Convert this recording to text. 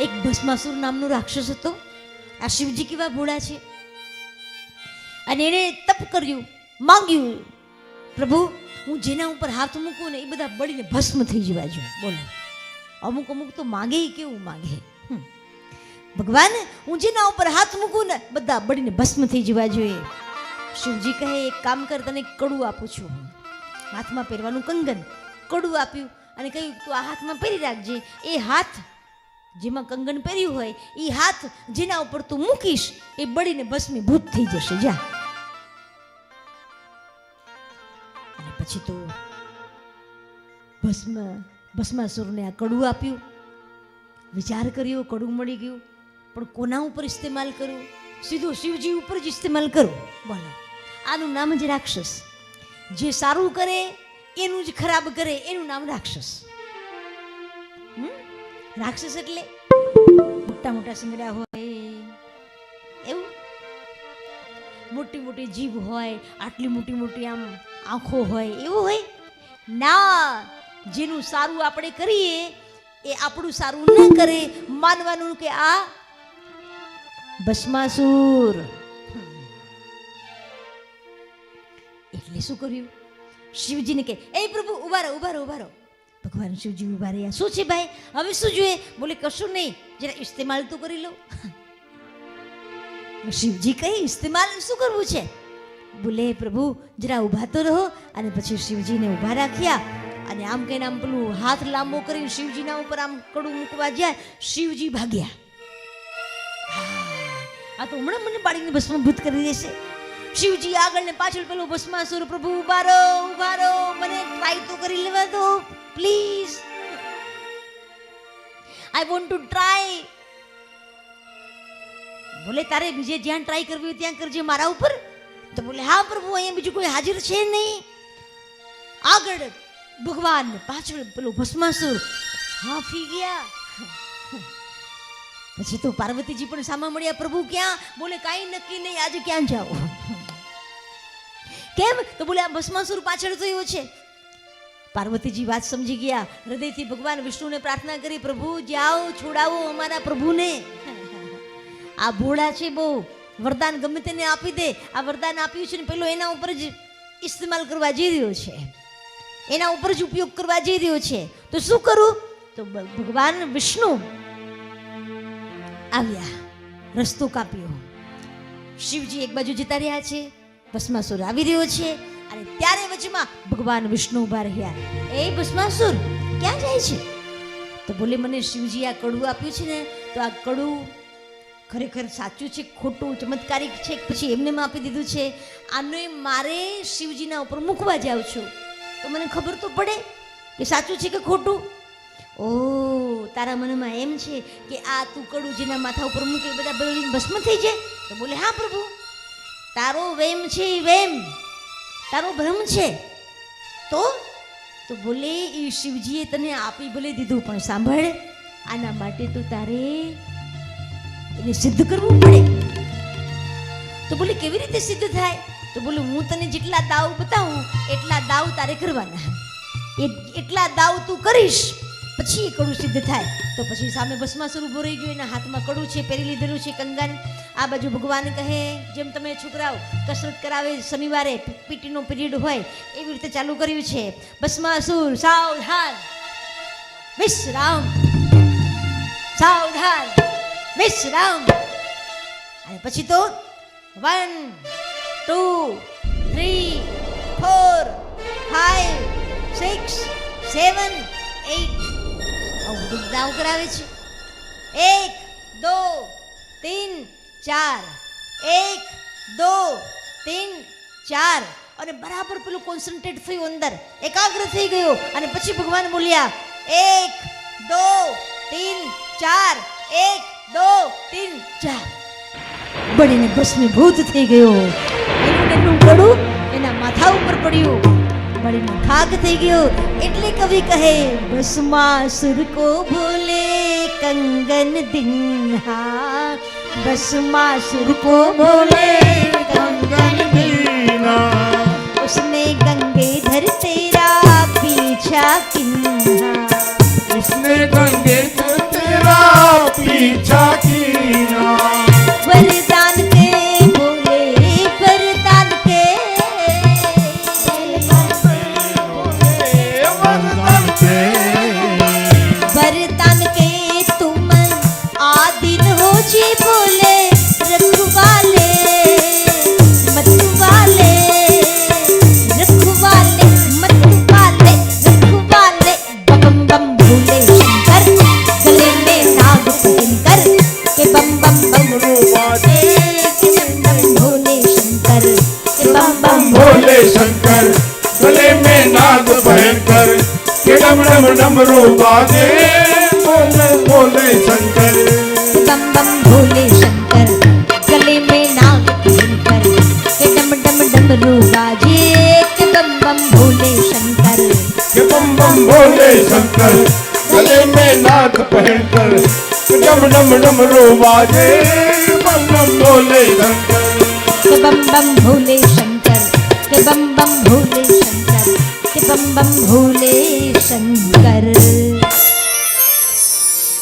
એક ભસ્માસુર નામનો રાક્ષસ હતો. આ શિવજી કેવા ભોળા છે. અને એણે તપ કર્યું, માંગ્યું, પ્રભુ હું જેના ઉપર હાથ મૂકું ને એ બધા બળીને ભસ્મ થઈ જવા જોઈએ. બોલો, અમુક અમુક તો માંગે કેવું માંગે. ભગવાન હું જેના ઉપર હાથ મૂકું ને બધા બળીને ભસ્મ થઈ જવા જોઈએ. શિવજી કહે એક કામ કર, તને કડું આપું છું. હાથમાં પહેરવાનું કંગન, કડું આપ્યું અને કહ્યું તું આ હાથમાં પહેરી રાખજે. એ હાથ જેમાં કંગન પહેર્યું હોય એ હાથ જેના ઉપર તું મૂકીશ એ બળીને ભસ્મીભૂત થઈ જશે. જા. અને પછી તો ભસ્માસુરને આ કડું આપ્યું. વિચાર કર્યો, કડું મળી ગયું, પણ કોના ઉપર ઇસ્તેમાલ કરું? સીધો શિવજી ઉપર જ ઇસ્તેમાલ કરું. બોલો, આનું નામ જ રાક્ષસ. જે સારું કરે એનું જ ખરાબ કરે એનું નામ રાક્ષસ. રાક્ષસ એટલે મોટા મોટા શિંગડા હોય એવું, મોટી મોટી જીભ હોય, આટલી મોટી મોટી આમ આંખો હોય એવું હોય ના. જેનું સારું આપણે કરીએ એ આપણું સારું ન કરે, માનવાનું કે આ ભસ્માસુર. એટલે શું કર્યું? શિવજીને કે એ પ્રભુ ઉભા રહો, ઉભા રહો, ઉભા રહો. ભગવાન શિવજી ઉભા રહ્યા. શું છે ભાઈ, હવે શું જોઈએ? બોલે કશું નહીં, જરા ઇસ્તેમાલ તો કરી લો. શિવજી કહે ઇસ્તેમાલ શું કરવું છે? બોલે પ્રભુ જરા ઉભા તો રહો. અને પછી શિવજીને ઉભા રાખ્યા અને આમ કહીને આમ પેલું હાથ લાંબો કરીને શિવજીના ઉપર આમ કડું મૂકવા જાય. શિવજી ભાગ્યા. આ તો હમણાં મને બાળીને ભસ્મભૂત કરી દેશે. શિવજી આગળ ને પાછળ પેલો ભસ્માસુર, પ્રભુ ઉભા રહો, ઉભા રહો, મને ટ્રાય તો કરી લેવા દો please, I want to try. બોલે તારે બીજે જ્યાં ટ્રાય કરવી હોય ત્યાં કરજે, મારા ઉપર. તો બોલે હા પ્રભુ અહીંયા બીજું કોઈ હાજર છે નહીં. આગળ ભગવાન, પાછળ પેલો ભસ્માસુર હાફી ગયા. પછી તો પાર્વતીજી પણ સામા મળ્યા. પ્રભુ ક્યાં? બોલે કાંઈ નક્કી નહીં, આજે ક્યાં જાઓ? કેમ? તો બોલે આ ભસ્માસુર પાછળ થયો છે. પાર્વતીજી વાત સમજી ગયા. હૃદયથી ભગવાન વિષ્ણુને પ્રાર્થના કરી, પ્રભુ જાઓ, છોડાવો અમારા પ્રભુને. આ ભોળા છે બહુ, વરદાન ગમે તેને આપી દે. આ વરદાન આપ્યું છે ને પેલો એના ઉપર જ ઇસ્તેમાલ કરવા જઈ રહ્યો છે, એના ઉપર જ ઉપયોગ કરવા જઈ રહ્યો છે. તો શું કરું? તો ભગવાન વિષ્ણુ આવ્યા, રસ્તો કાપ્યો. શિવજી એક બાજુ જતા રહ્યા છે, ભસ્માસુર આવી રહ્યો છે. અને ત્યારે વચમાં ભગવાન વિષ્ણુ ઉભા રહ્યા. એ ભસ્માસુર ક્યાં જાય છે? તો બોલે મને શિવજી આ કડું આપ્યું છે ને, તો આ કડું ખરેખર સાચું છે, ખોટું, ચમત્કારિક છે, પછી એમને આપી દીધું છે. આને મારે શિવજીના ઉપર મૂકવા જાઉં છું તો મને ખબર તો પડે કે સાચું છે કે ખોટું. ઓ તારા મનમાં એમ છે કે આ તું કડું જેના માથા ઉપર મૂકે બધા બળીને ભસ્મ થઈ જાય? તો બોલે હા પ્રભુ, તારો વેમ છે, વેમ તારો ભ્રમ છે. તો બોલે એ શિવજીએ તને આપી ભલે દીધું, પણ સાંભળ, આના માટે તો તારે એને સિદ્ધ કરવું પડે. તો બોલે કેવી રીતે સિદ્ધ થાય? તો બોલે હું તને જેટલા દાવ બતાવું એટલા દાવ તારે કરવાના. એટલા દાવ તું કરીશ પછી એ કડું સિદ્ધ થાય. તો પછી સામે ભસ્માસુર ઉભો રહી ગયો, એના હાથમાં કડું છે, પહેરી લીધેલું છે કંગન. આ બાજુ ભગવાન કહે જેમ તમે છોકરાઓ કસરત કરાવે શનિવારે પીટીનો પીરિયડ હોય એવી રીતે ચાલુ કર્યું છે. ભસ્માસુર સાવધાન, વિશ્રામ, સાવધાન, વિશ્રામ. અને પછી તો 1 2 3 4 5 6 7 8 દાવ કરાવે છે. 1 2 3 4, 1 2 3 4. અને બરાબર પેલું કોન્સન્ટ્રેટ થયું, અંદર એકાગ્ર થઈ ગયો. અને પછી ભગવાન બોલ્યા 1 2 3 4, 1 2 3 4. બળીને ભસ્મીભૂત થઈ ગયો. એનું કડું એના માથા ઉપર પડ્યું, બળીને ખાક થઈ ગયો. એટલે કવિ કહે ભસ્માસુર કો ભોલે કંગન દિન્હા, भस्मासुर को बोले कंगन दीना, उसने गंगेधर तेरा पीछा किन्हा, उसने गंगेधर तेरा इच्छा कीना। वरदान के बोले वरदान के वरदान के वरदान के तुम आदिन हो जी बोले रखवाले मतवाले रखवाले मतवाले रखवाले बम बम भोले शंकर गले में नाग पहनकर के बम बम बम बाजे के बम बम भोले शंकर के बम बम भोले शंकर गले में नाग पहनकर के डम डम डमरू बाजे बोले बोले शंकर। बम बम भोले शंकर गले में नाग पहनकर के डम डम डमरू बाजे के बम बम भोले शंकर के बम बम भोले शंकर गले में नाग पहनकर के डम डम डमरू बाजे बम बम भोले शंकर। के बम बम भोले शंकर के बम बम भोले शंकर के बम बम भोले शंकर।